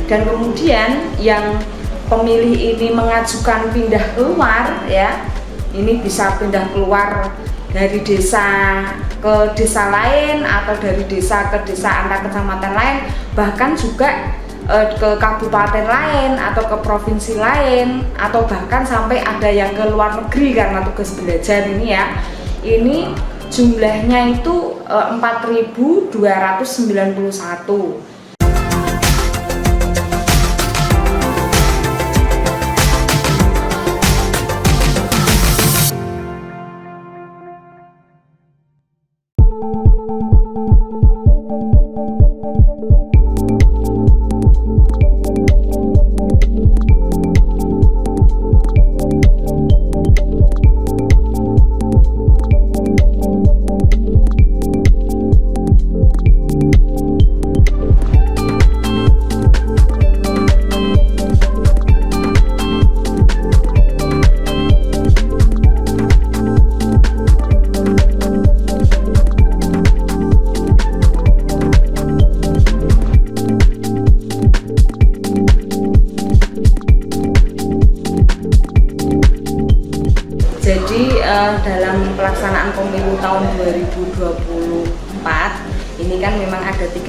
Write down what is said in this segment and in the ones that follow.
Dan kemudian yang pemilih ini mengajukan pindah keluar ya, ini bisa pindah keluar dari desa ke desa lain atau dari desa ke desa antar kecamatan lain, bahkan juga ke kabupaten lain atau ke provinsi lain, atau bahkan sampai ada yang ke luar negeri karena tugas belajar ini ya. Ini jumlahnya itu 4.291. Jadi dalam pelaksanaan pemilu tahun 2024 ini kan memang ada 3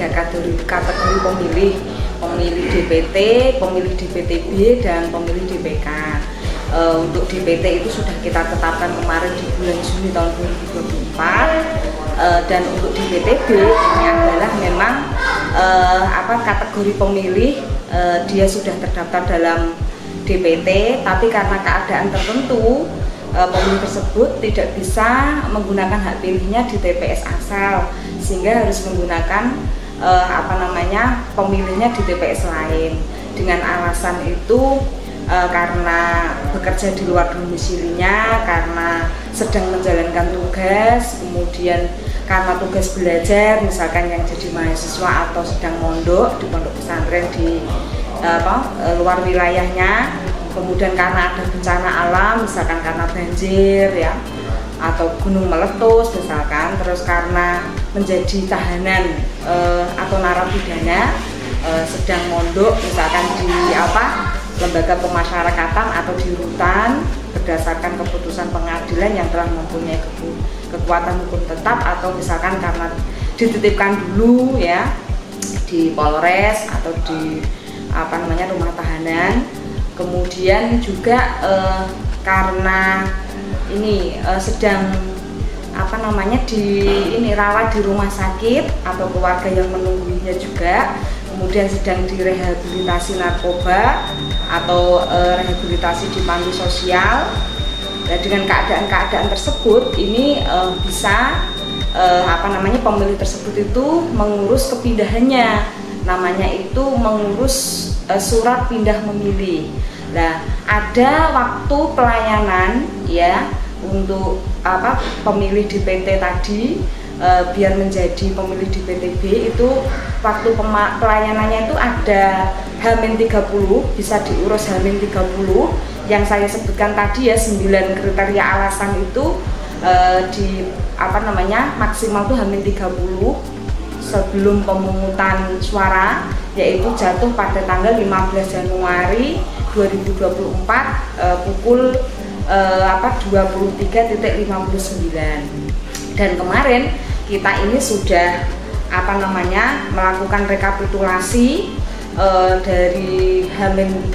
kategori pemilih: pemilih DPT, pemilih DPTB, dan pemilih DPK. Untuk DPT itu sudah kita tetapkan kemarin di bulan Juni tahun 2024, dan untuk DPTB ini adalah memang kategori pemilih dia sudah terdaftar dalam DPT, tapi karena keadaan tertentu pemilih tersebut tidak bisa menggunakan hak pilihnya di TPS asal, sehingga harus menggunakan pemilihnya di TPS lain. Dengan alasan itu karena bekerja di luar domisilinya, karena sedang menjalankan tugas, kemudian karena tugas belajar, misalkan yang jadi mahasiswa atau sedang mondok di pondok pesantren di luar wilayahnya, kemudian karena ada bencana alam, misalkan karena banjir ya, atau gunung meletus misalkan, terus karena menjadi tahanan atau narapidana sedang mondok misalkan di lembaga pemasyarakatan atau di rutan berdasarkan keputusan pengadilan yang telah mempunyai kekuatan hukum tetap, atau misalkan karena dititipkan dulu ya di Polres atau di rumah tahanan. Kemudian juga karena ini sedang dirawat di rumah sakit atau keluarga yang menunggunya juga, kemudian sedang direhabilitasi narkoba atau rehabilitasi di panti sosial. Nah, dengan keadaan-keadaan tersebut ini bisa pemilih tersebut itu mengurus kepindahannya, namanya itu mengurus surat pindah memilih. Nah, ada waktu pelayanan ya untuk pemilih DPT tadi, biar menjadi pemilih DPTB itu waktu pelayanannya itu ada H-30, bisa diurus H-30 yang saya sebutkan tadi ya, 9 kriteria alasan itu maksimal tuh H-30 sebelum pemungutan suara, yaitu jatuh pada tanggal 15 Januari 2024 pukul 23.59. Dan kemarin kita ini sudah melakukan rekapitulasi dari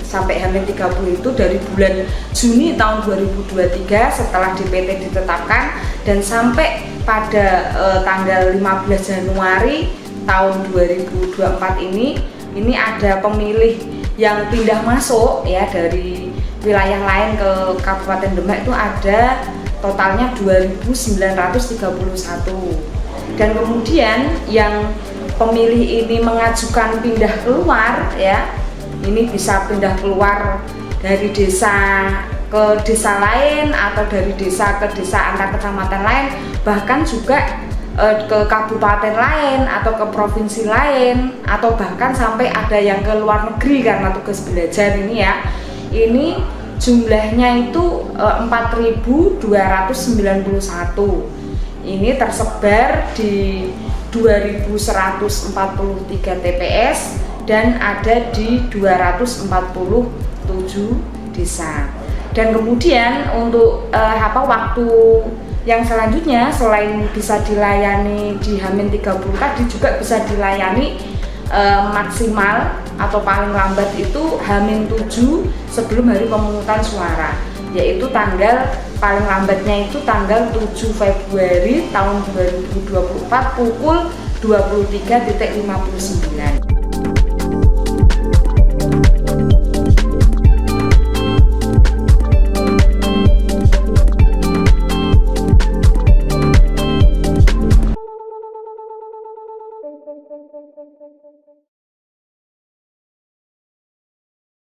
sampai H-30 itu dari bulan Juni tahun 2023 setelah DPT ditetapkan, dan sampai pada tanggal 15 Januari tahun 2024 ini ada pemilih yang pindah masuk ya dari wilayah lain ke Kabupaten Demak, itu ada totalnya 2.931. Dan kemudian yang pemilih ini mengajukan pindah keluar ya, ini bisa pindah keluar dari desa ke desa lain atau dari desa ke desa antar kecamatan lain, bahkan juga ke kabupaten lain atau ke provinsi lain, atau bahkan sampai ada yang ke luar negeri karena tugas belajar ini ya. Ini jumlahnya itu 4.291. Ini tersebar di 2.143 TPS dan ada di 247 desa. Dan kemudian untuk waktu yang selanjutnya selain bisa dilayani di H-30 tadi juga bisa dilayani maksimal atau paling lambat itu H-7 sebelum hari pemungutan suara, yaitu paling lambatnya itu tanggal 7 Februari tahun 2024 pukul 23.59.